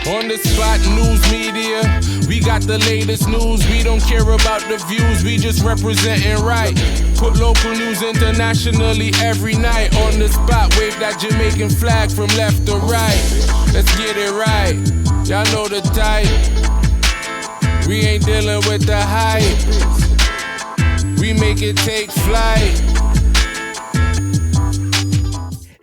On the spot news media, we got the latest news. We don't care about the views, we just representing right. Put local news internationally every night. On the spot, wave that Jamaican flag from left to right. Let's get it right, y'all know the type. We ain't dealing with the hype, we make it take flight.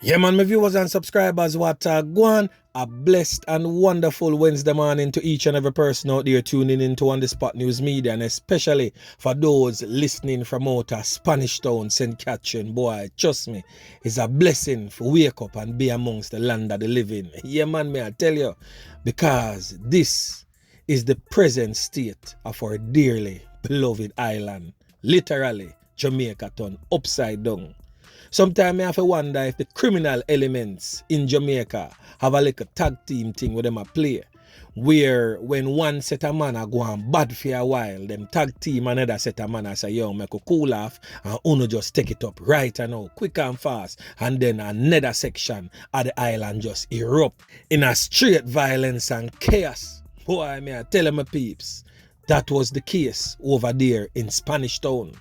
Yeah, man, my viewers and subscribers, what go on? A blessed and wonderful Wednesday morning to each and every person out there tuning into On The Spot News Media, and especially for those listening from out of Spanish Town, St. Catherine. Boy, trust me, it's a blessing to wake up and be amongst the land of the living. Yeah, man, may I tell you, because this is the present state of our dearly beloved island. Literally, Jamaica turned upside down. Sometimes I have to wonder if the criminal elements in Jamaica have a little tag team thing where them a play. Where when one set of man are going bad for a while, them tag team another set of man say, yo, make a cool off and uno just take it up right now, quick and fast. And then another section of the island just erupt in a straight violence and chaos. Boy, may I tell my peeps, that was the case over there in Spanish Town.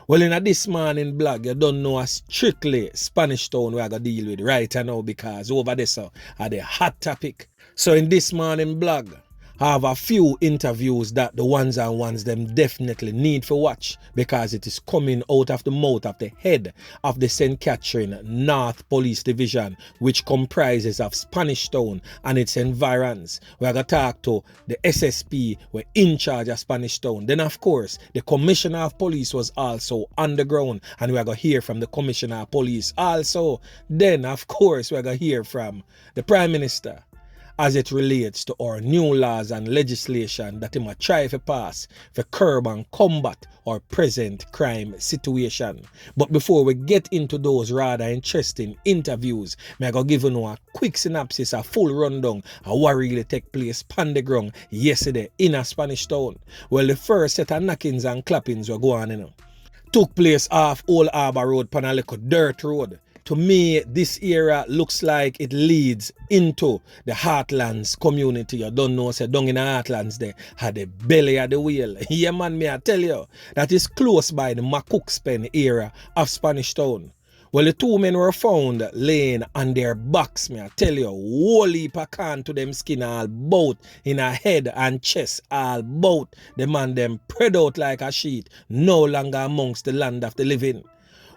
Well, in this morning blog, you don't know a strictly Spanish Town we're going to deal with right now, because over there are the hot topic. So in this morning blog, I have a few interviews that the ones and ones them definitely need to watch, because it is coming out of the mouth of the head of the St. Catherine North Police Division, which comprises of Spanish Town and its environs. We're going to talk to the SSP, we're in charge of Spanish Town. Then of course, the Commissioner of Police was also on the ground, and we're going to hear from the Commissioner of Police also. Then of course, we're going to hear from the Prime Minister, as it relates to our new laws and legislation that he might try to pass for curb and combat our present crime situation. But before we get into those rather interesting interviews, may I go give you a quick synopsis, a full rundown of what really take place on the ground yesterday in a Spanish Town. Well, the first set of knockings and clappings were going on. Took place off Old Harbour Road, on a little dirt road. To me, this area looks like it leads into the Heartlands community. You don't know, say down in the Heartlands there had the belly of the whale. Yeah, man, may I tell you, that is close by the Mackerel area of Spanish Town. Well, the two men were found laying on their backs, may I tell you, whole heap of can to them skin all bout, in a head and chest all bout. The man them spread out like a sheet, no longer amongst the land of the living.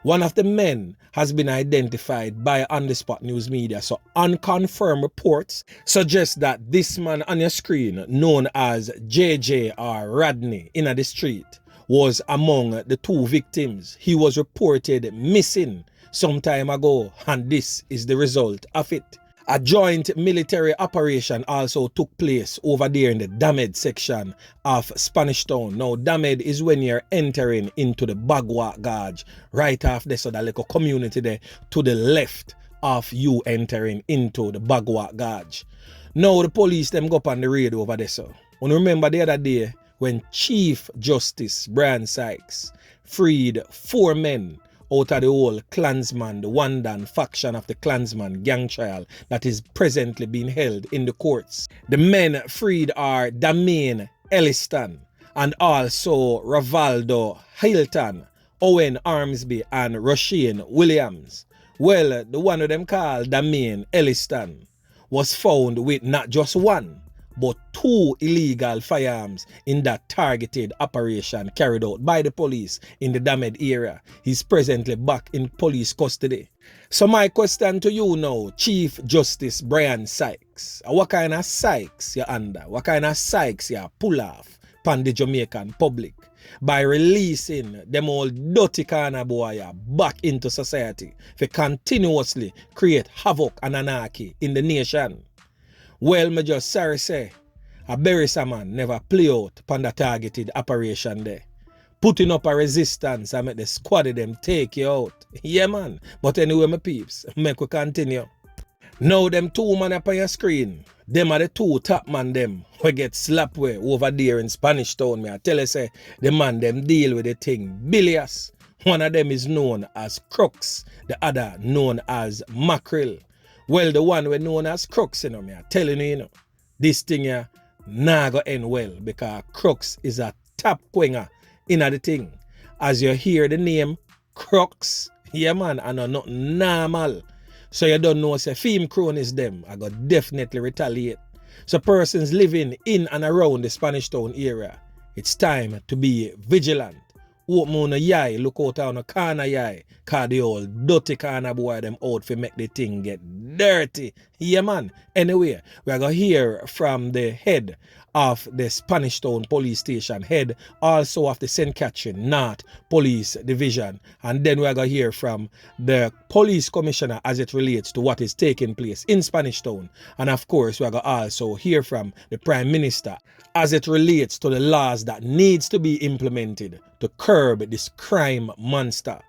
One of the men has been identified by On The Spot News Media, so unconfirmed reports suggest that this man on your screen, known as JJ or Rodney in the street, was among the two victims. He was reported missing some time ago, and this is the result of it. A joint military operation also took place over there in the Damed section of Spanish Town. Now, Damed is when you're entering into the Bagua Gorge, right after this, so that little community there to the left of you entering into the Bagua Gorge. Now, the police them go up on the raid over there, so. And remember the other day when Chief Justice Brian Sykes freed 4 men out of the whole Klansman, the Wandan faction of the Klansman gang trial that is presently being held in the courts. The men freed are Damain Elliston and also Ravaldo Hilton, Owen Armsby and Roisin Williams. Well, the one of them called Damain Elliston was found with not just one, but 2 illegal firearms in that targeted operation carried out by the police in the Damed area. He's presently back in police custody. So my question to you now, Chief Justice Brian Sykes, what kind of Sykes you under? What kind of Sykes you pull off upon the Jamaican public by releasing them all dirty corner boy back into society to continuously create havoc and anarchy in the nation? Well, me just sorry say, a Berisa man never play out upon the targeted operation there. Putting up a resistance and make the squad of them take you out. Yeah, man. But anyway, my peeps, make we continue. Now, them 2 man up on your screen, them are the 2 top man them we get slapped with over there in Spanish Town. Me I tell you, say, the man them deal with the thing bilious. One of them is known as Crocs, the other known as Mackerel. Well, the one we known as Crocs, you know, me I telling you, you know, This thing here nah go end well because Crocs is a top quenga in the thing. As you hear the name Crocs, yeah man, I know not normal. So you don't know say film cronies them, I got definitely retaliate. So persons living in and around the Spanish Town area, it's time to be vigilant. Open on a yai, look out on a corner yai, cause the old dirty corner boy them out for make the thing get dirty. Yeah man. Anyway, we are gonna hear from the head of the Spanish Town Police Station, head also of the St. Catherine North Police Division, and then we are gonna hear from the police commissioner as it relates to what is taking place in Spanish Town, and of course we are gonna also hear from the Prime Minister as it relates to the laws that needs to be implemented to curb this crime monster.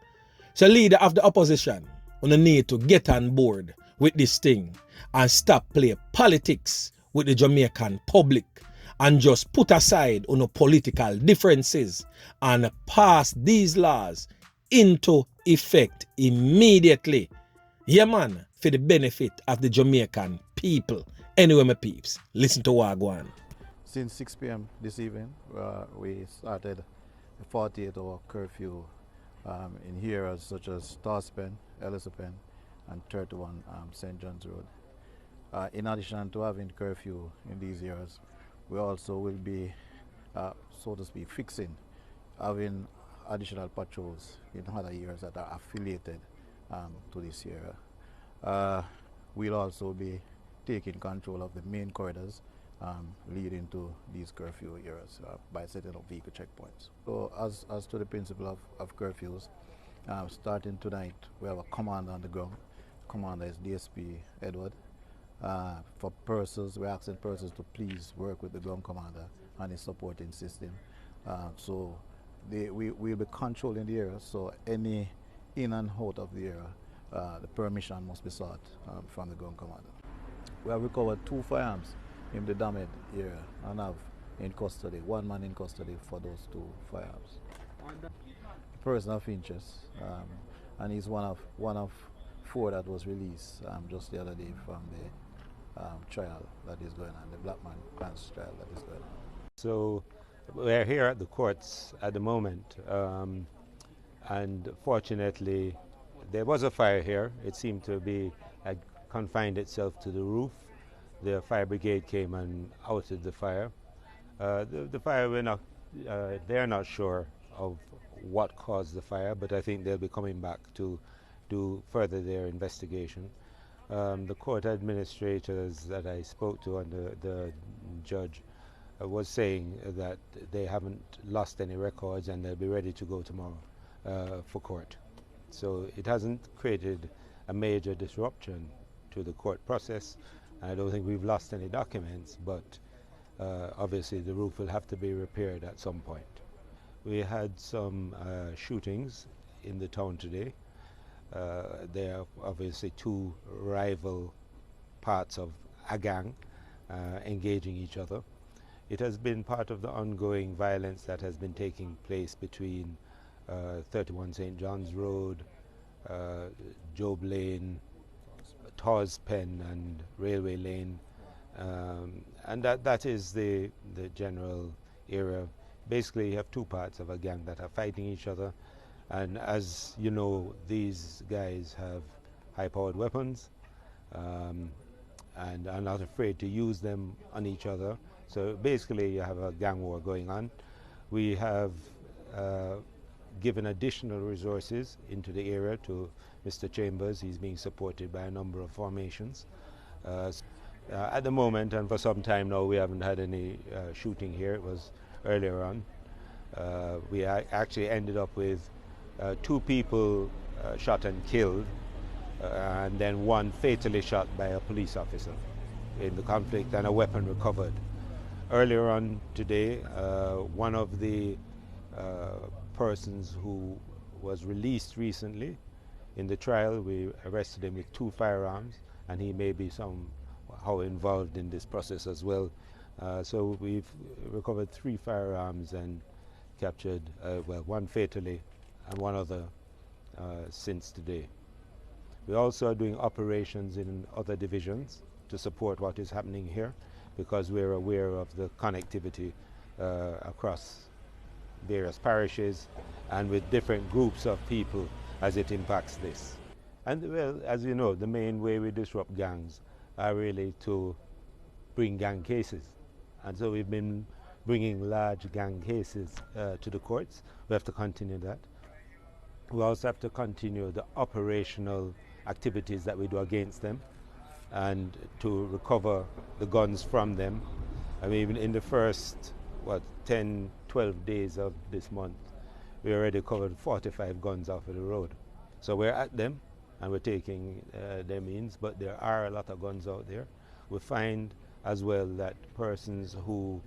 So leader of the opposition, we need to get on board with this thing and stop play politics with the Jamaican public and just put aside on political differences and pass these laws into effect immediately. Yeah man, for the benefit of the Jamaican people. Anyway my peeps, listen to Wagwan. Since 6 p.m. this evening, we started a 48-hour curfew in areas such as Torspen, Ellispen, and 31 St. John's Road. In addition to having curfew in these areas, we also will be, so to speak, having additional patrols in other areas that are affiliated to this area. We'll also be taking control of the main corridors leading to these curfew areas by setting up vehicle checkpoints. So as to the principle of curfews, starting tonight, we have a commander on the ground. Commander is DSP Edward. For persons, we're asking persons to please work with the ground commander and his supporting system. So we'll be controlling the area, so any in and out of the area, the permission must be sought from the ground commander. We have recovered 2 firearms in the damaged area and have in custody, 1 man in custody for those 2 firearms. A person of interest, and he's one of 4 that was released just the other day from the trial that is going on, the Black Man Pants trial that is going on. So we're here at the courts at the moment, and fortunately there was a fire here. It seemed to be confined itself to the roof. The fire brigade came and outed the fire. The fire, they're not sure of what caused the fire, but I think they'll be coming back to do further their investigation. The court administrators that I spoke to and the judge was saying that they haven't lost any records and they'll be ready to go tomorrow for court. So it hasn't created a major disruption to the court process. I don't think we've lost any documents, but obviously the roof will have to be repaired at some point. We had some shootings in the town today. There are obviously 2 rival parts of a gang engaging each other. It has been part of the ongoing violence that has been taking place between 31 St. John's Road, Job Lane, Torspen and Railway Lane, and that is the general area. Basically you have 2 parts of a gang that are fighting each other, and as you know, these guys have high-powered weapons and are not afraid to use them on each other. So basically you have a gang war going on. We have given additional resources into the area to Mr. Chambers. He's being supported by a number of formations. At the moment, and for some time now, we haven't had any shooting here. It was earlier on. We actually ended up with 2 people shot and killed, and then 1 fatally shot by a police officer in the conflict, and a weapon recovered. Earlier on today, one of the persons who was released recently in the trial, we arrested him with 2 firearms, and he may be somehow involved in this process as well. So we've recovered 3 firearms and captured, 1 fatally and 1 other since today. We also are doing operations in other divisions to support what is happening here. because we're aware of the connectivity across various parishes and with different groups of people as it impacts this. And well, as you know, the main way we disrupt gangs are really to bring gang cases. And so we've been bringing large gang cases to the courts. We have to continue that. We also have to continue the operational activities that we do against them and to recover the guns from them. I mean, even in the first, 10, 12 days of this month, we already covered 45 guns off of the road. So we're at them and we're taking their means, but there are a lot of guns out there. We find as well that persons who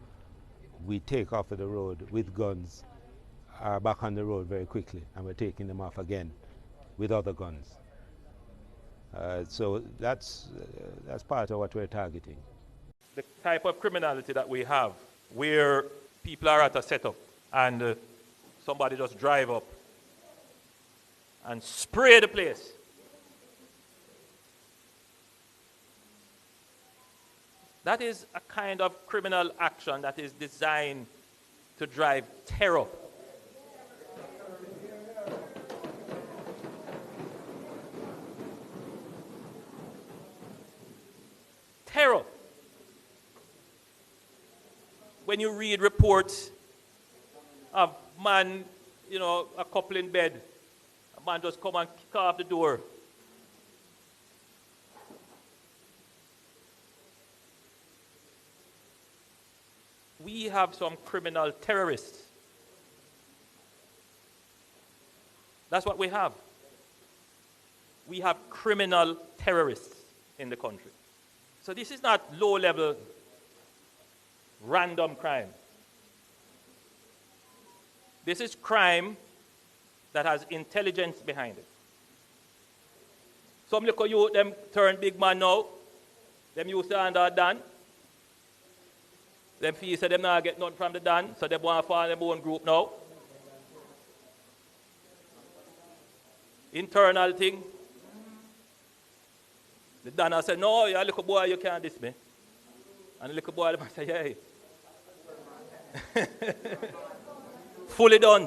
we take off of the road with guns are back on the road very quickly, and we're taking them off again with other guns. So that's part of what we're targeting. The type of criminality that we have, where people are at a setup and somebody just drive up and spray the place. That is a kind of criminal action that is designed to drive terror. Terror. When you read reports of man, a couple in bed, a man just come and kick off the door. We have some criminal terrorists. That's what we have. We have criminal terrorists in the country. So this is not low-level, random crime. This is crime that has intelligence behind it. Some little youth, them turn big man now. Them used to under Dan. Them feel say them not get nothing from the Dan, so they want to form their own group now. Internal thing. The Dan said, no, you little boy, you can't diss me. And the little boy say, yeah. Fully done.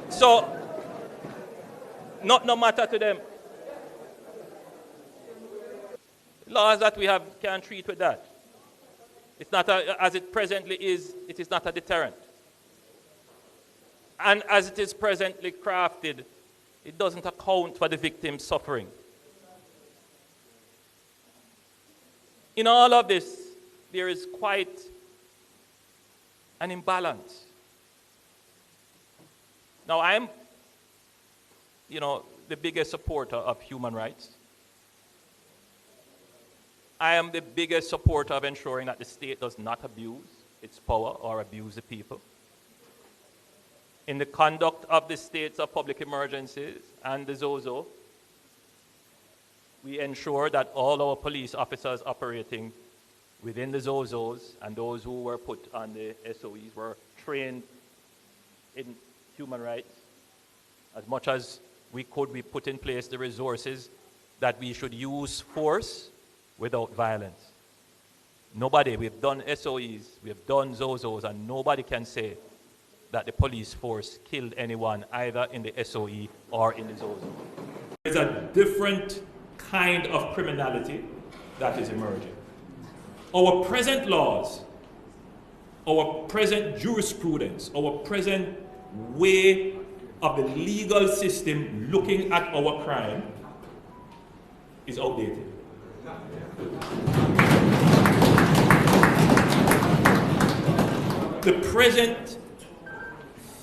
So, no matter to them. Laws that we have can't treat with that. It's not as it presently is, it is not a deterrent. And as it is presently crafted, it doesn't account for the victim's suffering. In all of this, there is quite an imbalance. Now, I'm, the biggest supporter of human rights. I am the biggest supporter of ensuring that the state does not abuse its power or abuse the people. In the conduct of the states of public emergencies and the ZOZO, we ensure that all our police officers operating within the ZOZOs and those who were put on the SOEs were trained in human rights. As much as we could, we put in place the resources that we should use force without violence. Nobody, we've done SOEs, we've done ZOZOs, and nobody can say that the police force killed anyone either in the SOE or in the ZOZO. There's a different kind of criminality that is emerging. Our present laws, our present jurisprudence, our present way of the legal system looking at our crime is outdated. The present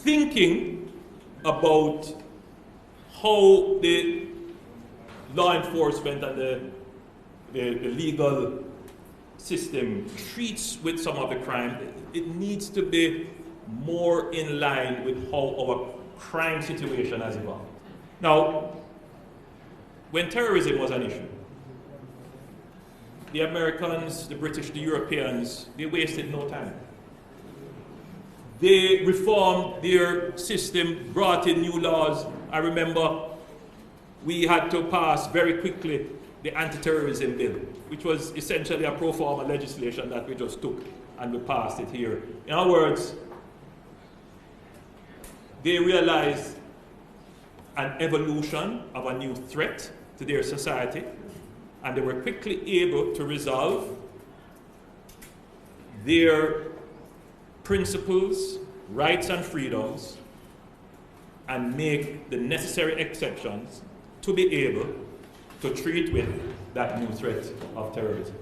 thinking about how the law enforcement and the legal system treats with some of the crime, it needs to be more in line with how our crime situation has evolved. Now, when terrorism was an issue, the Americans, the British, the Europeans, they wasted no time. They reformed their system, brought in new laws. I remember we had to pass very quickly the anti-terrorism bill, which was essentially a pro forma legislation that we just took and we passed it here. In other words, they realized an evolution of a new threat to their society, and they were quickly able to resolve their principles, rights, and freedoms, and make the necessary exceptions to be able to treat with that new threat of terrorism.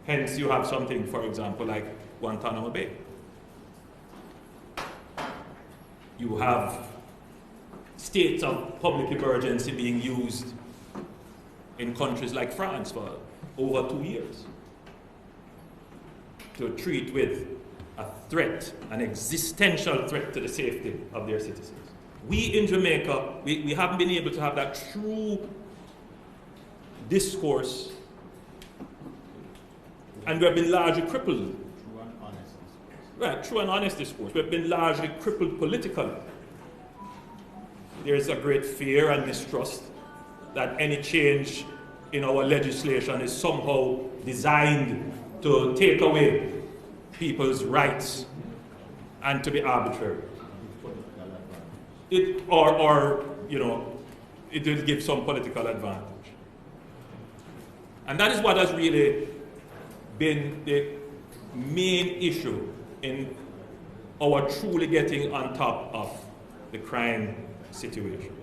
Hence, you have something, for example, like Guantanamo Bay. You have states of public emergency being used in countries like France for over 2 years to treat with a threat, an existential threat to the safety of their citizens. We in Jamaica, we haven't been able to have that true discourse, and we have been largely crippled. Right, true and honest discourse. We've been largely crippled politically. There is a great fear and mistrust that any change in our legislation is somehow designed to take away people's rights and to be arbitrary. It will give some political advantage. And that is what has really been the main issue in our truly getting on top of the crime situation.